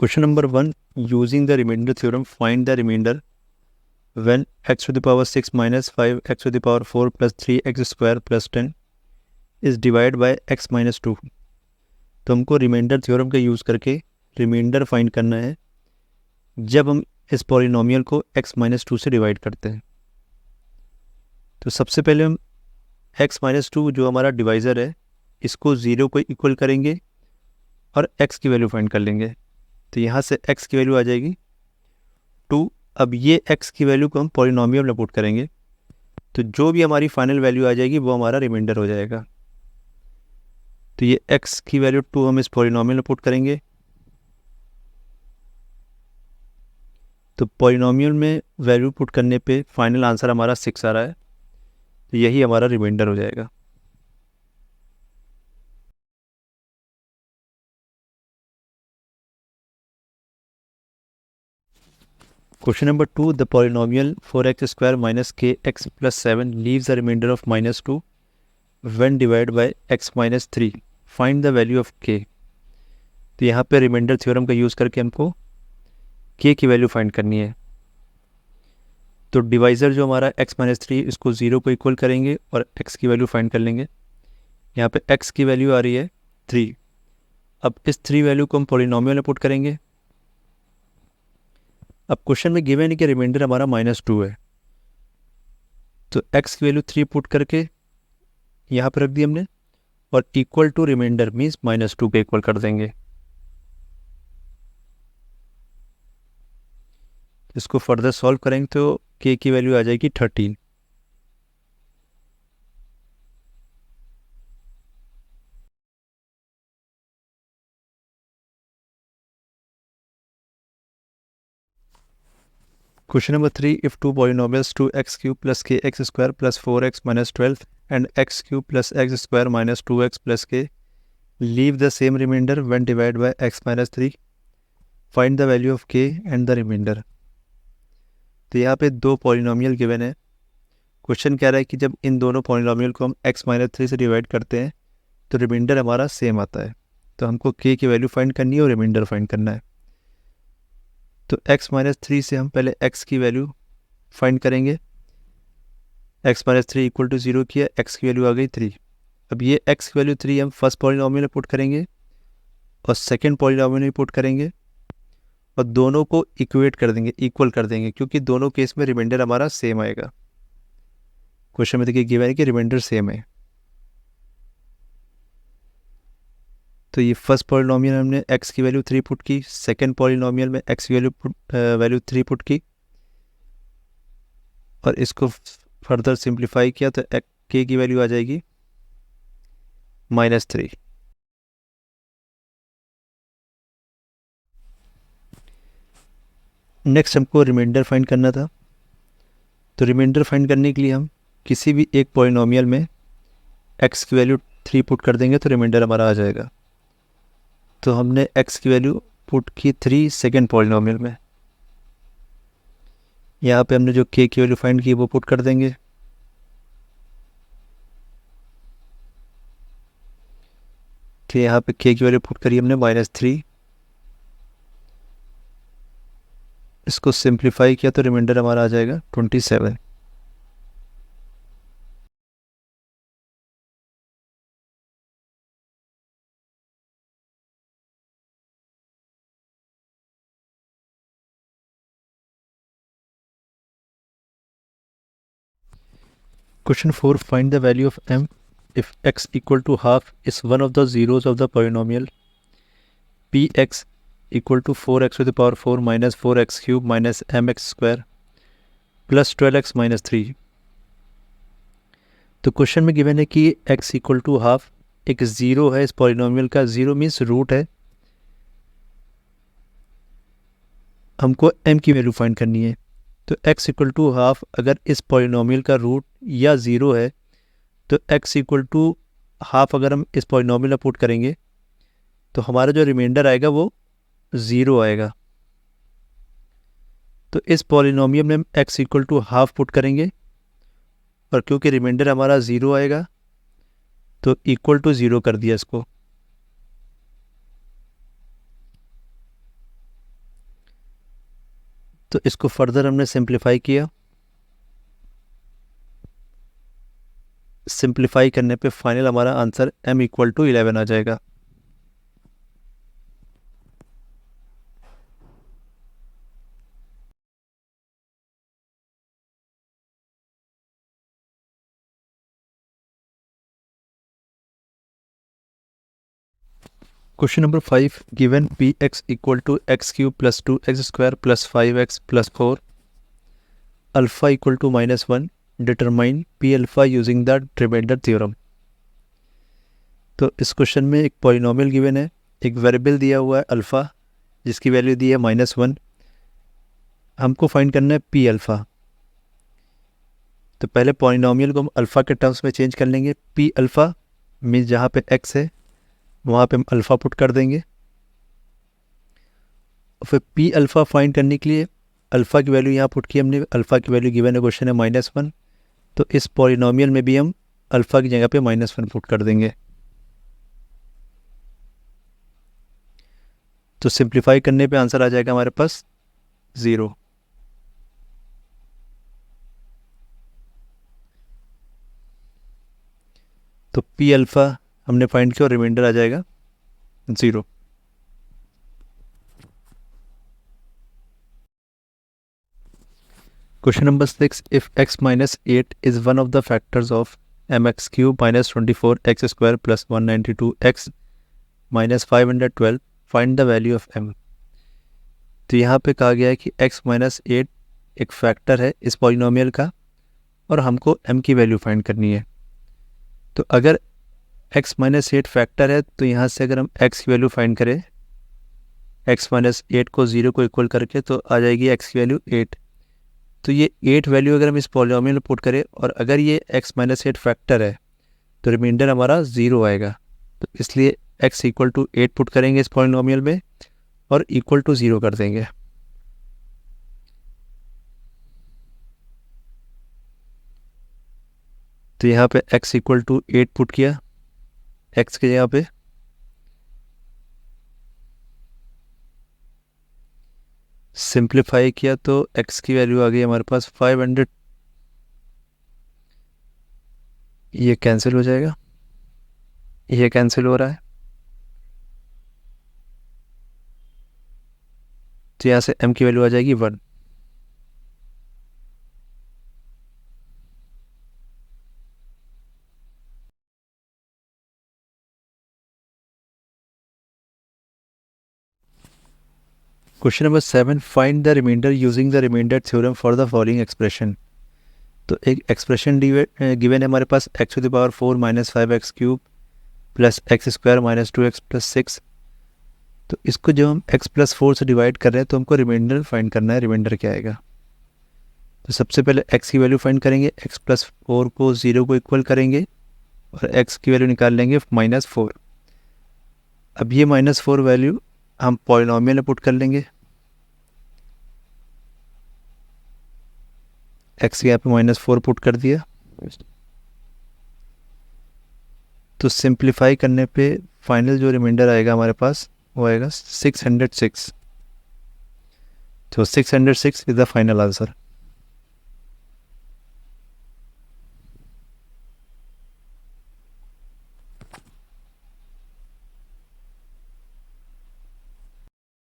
Question number 1, using the remainder theorem, find the remainder when x to the power 6 minus 5 x to the power 4 plus 3x square plus 10 is divided by x minus 2। तो हमको remainder theorem का use करके reminder find करना है जब हम इस polynomial को x माइनस 2 से डिवाइड करते हैं। तो सबसे पहले हम x माइनस 2 जो हमारा डिवाइज़र है इसको 0 को इक्वल करेंगे और x की वैल्यू फाइंड कर लेंगे। तो यहाँ से x की वैल्यू आ जाएगी 2। अब ये x की वैल्यू को हम पॉलिनोमियल में पुट करेंगे तो जो भी हमारी फाइनल वैल्यू आ जाएगी वो हमारा रिमाइंडर हो जाएगा। तो ये x की वैल्यू 2 हम इस पॉलिनोमियल में पुट करेंगे तो पॉलिनोमियल में वैल्यू पुट करने पे फाइनल आंसर हमारा 6 आ रहा है, तो यही हमारा रिमाइंडर हो जाएगा। Question number 2, the polynomial 4x square minus kx plus 7 leaves a remainder of minus 2 when divided by x minus 3. Find the value of k. तो यहाँ पे रिमाइंडर थ्योरम का यूज़ करके हमको k की वैल्यू फाइंड करनी है। तो डिवाइज़र जो हमारा x माइनस 3 इसको 0 को इक्वल करेंगे और x की वैल्यू फाइंड कर लेंगे। यहाँ पे x की वैल्यू आ रही है 3। अब इस 3 वैल्यू को हम पॉलिनोमियल में पुट करेंगे। अब क्वेश्चन में गिवन है कि रिमाइंडर हमारा -2 है, तो x की वैल्यू 3 पुट करके यहाँ पर रख दी हमने और इक्वल टू रिमाइंडर मीन्स -2 के इक्वल कर देंगे। इसको फर्दर सॉल्व करेंगे तो k की वैल्यू आ जाएगी 13। Question number 3, if two polynomials 2x cube plus kx square plus 4x minus 12 and x cube plus x square minus 2x plus k leave the same remainder when divided by x minus 3, find the value of k and the remainder। तो यहाँ पे दो polynomial given है। Question कह रहा है कि जब इन दोनों पॉलिनोमियल को हम x माइनस 3 से डिवाइड करते हैं तो रिमाइंडर हमारा सेम आता है। तो हमको k की वैल्यू फाइंड करनी है और रिमाइंडर फाइंड करना है। तो x माइनस 3 से हम पहले x की वैल्यू फाइंड करेंगे। x माइनस 3 इक्वल टू 0 किया, x की वैल्यू आ गई 3। अब ये x की वैल्यू 3 हम फर्स्ट पॉलिनोमियल में पुट करेंगे और सेकंड पॉलिनोमियल में पुट करेंगे और दोनों को इक्वेट कर देंगे, इक्वल कर देंगे, क्योंकि दोनों केस में रिमाइंडर हमारा सेम आएगा। क्वेश्चन में देखिए गिवन है कि रिमाइंडर सेम है। तो ये फर्स्ट पॉलिनोमियल हमने x की वैल्यू 3 पुट की, सेकंड पॉलिनोमियल में x की वैल्यू 3 पुट की और इसको फर्दर सिंप्लीफाई किया तो k की वैल्यू आ जाएगी -3। नेक्स्ट हमको रिमाइंडर फाइंड करना था। तो रिमाइंडर फाइंड करने के लिए हम किसी भी एक पॉलिनोमियल में x की वैल्यू 3 पुट कर देंगे तो रिमाइंडर हमारा आ जाएगा। तो हमने x की वैल्यू पुट की 3 सेकेंड पॉलिनोमियल में। यहाँ पे हमने जो k की वैल्यू फाइंड की वो पुट कर देंगे। तो यहाँ पे k की वैल्यू पुट करी हमने -3। इसको सिंप्लीफाई किया तो रिमाइंडर हमारा आ जाएगा 27। Question 4, find the value of m if x equal to half is one of the zeros of the polynomial px equal to 4x to the power 4 minus 4x cube minus mx square plus 12x minus 3। तो question में given है कि x equal to half एक zero है इस polynomial का। Zero means root है। हमको m की वैल्यू फाइंड करनी है। तो x इक्वल टू हाफ अगर इस पॉलिनोमियल का रूट या ज़ीरो है तो x इक्वल टू हाफ अगर हम इस पॉलिनोमियल में पुट करेंगे तो हमारा जो रिमाइंडर आएगा वो 0 आएगा। तो इस पॉलिनोमियल में हम x equal to half put करेंगे और क्योंकि रिमाइंडर हमारा 0 आएगा तो इक्वल टू 0 कर दिया इसको। तो इसको फर्दर हमने सिंप्लीफाई किया। सिंप्लीफाई करने पे फाइनल हमारा आंसर m इक्वल टू 11 आ जाएगा। Question number 5, given P X equal to X cube plus 2x² plus 5x plus 4 alpha equal to -1, determine P alpha using the remainder theorem. तो इस question में एक polynomial given है, एक variable दिया हुआ है अल्फ़ा जिसकी वैल्यू दी है -1। हमको फाइंड करना है पी अल्फ़ा। तो पहले पॉलिनोमियल को हम अल्फ़ा के टर्म्स में चेंज कर लेंगे। पी अल्फ़ा मीन्स जहाँ पे एक्स है वहाँ पे हम अल्फ़ा पुट कर देंगे। फिर पी अल्फ़ा फाइंड करने के लिए अल्फ़ा की वैल्यू यहाँ पुट की हमने। अल्फ़ा की वैल्यू गिवन है क्वेश्चन है -1, तो इस पॉलिनोमियल में भी हम अल्फ़ा की जगह पे -1 पुट कर देंगे। तो सिंप्लीफाई करने पे आंसर आ जाएगा हमारे पास 0। तो पी अल्फ़ा हमने फाइंड किया और रिमाइंडर आ जाएगा 0। Question number 6, if x minus 8 is one of the factors of mx cube minus 24x square plus 192x minus 512, find the value of m। तो यहाँ पे कहा गया है कि x minus 8 एक फैक्टर है इस पॉलिनोमियल का और हमको m की वैल्यू फाइंड करनी है। तो अगर x minus 8 फैक्टर है तो यहाँ से अगर हम x की वैल्यू फाइंड करें, x minus 8 को 0 को इक्वल करके, तो आ जाएगी x की वैल्यू 8। तो ये 8 वैल्यू अगर हम इस पॉलिनोमियल में पुट करें और अगर ये x माइनस 8 फैक्टर है तो रिमाइंडर हमारा 0 आएगा। तो इसलिए x इक्वल टू 8 पुट करेंगे इस पॉलिनोमियल में और इक्वल टू 0 कर देंगे। तो यहाँ पे x इक्वल टू 8 पुट किया x के जगह पे, सिंप्लीफाई किया तो x की वैल्यू आ गई हमारे पास 500। ये कैंसिल हो जाएगा, ये कैंसिल हो रहा है, तो यहाँ से m की वैल्यू आ जाएगी 1। Question number 7, find the remainder using the remainder theorem for the following expression. तो एक एक्सप्रेशन गिवन है हमारे पास x⁴ minus 5x cube plus x² minus 2x plus 6। तो इसको जब हम x प्लस 4 से डिवाइड कर रहे हैं तो हमको रिमाइंडर फाइंड करना है। रिमाइंडर क्या आएगा? तो सबसे पहले x की वैल्यू फाइंड करेंगे, x प्लस 4 को 0 को इक्वल करेंगे और x की वैल्यू निकाल लेंगे -4। अब ये -4 वैल्यू हम पॉलिनोमियल में पुट कर लेंगे। x यहाँ पे -4 पुट कर दिया, तो सिंप्लीफाई करने पे फाइनल जो रिमाइंडर आएगा हमारे पास वो आएगा 606। तो 606 इज द फाइनल आंसर।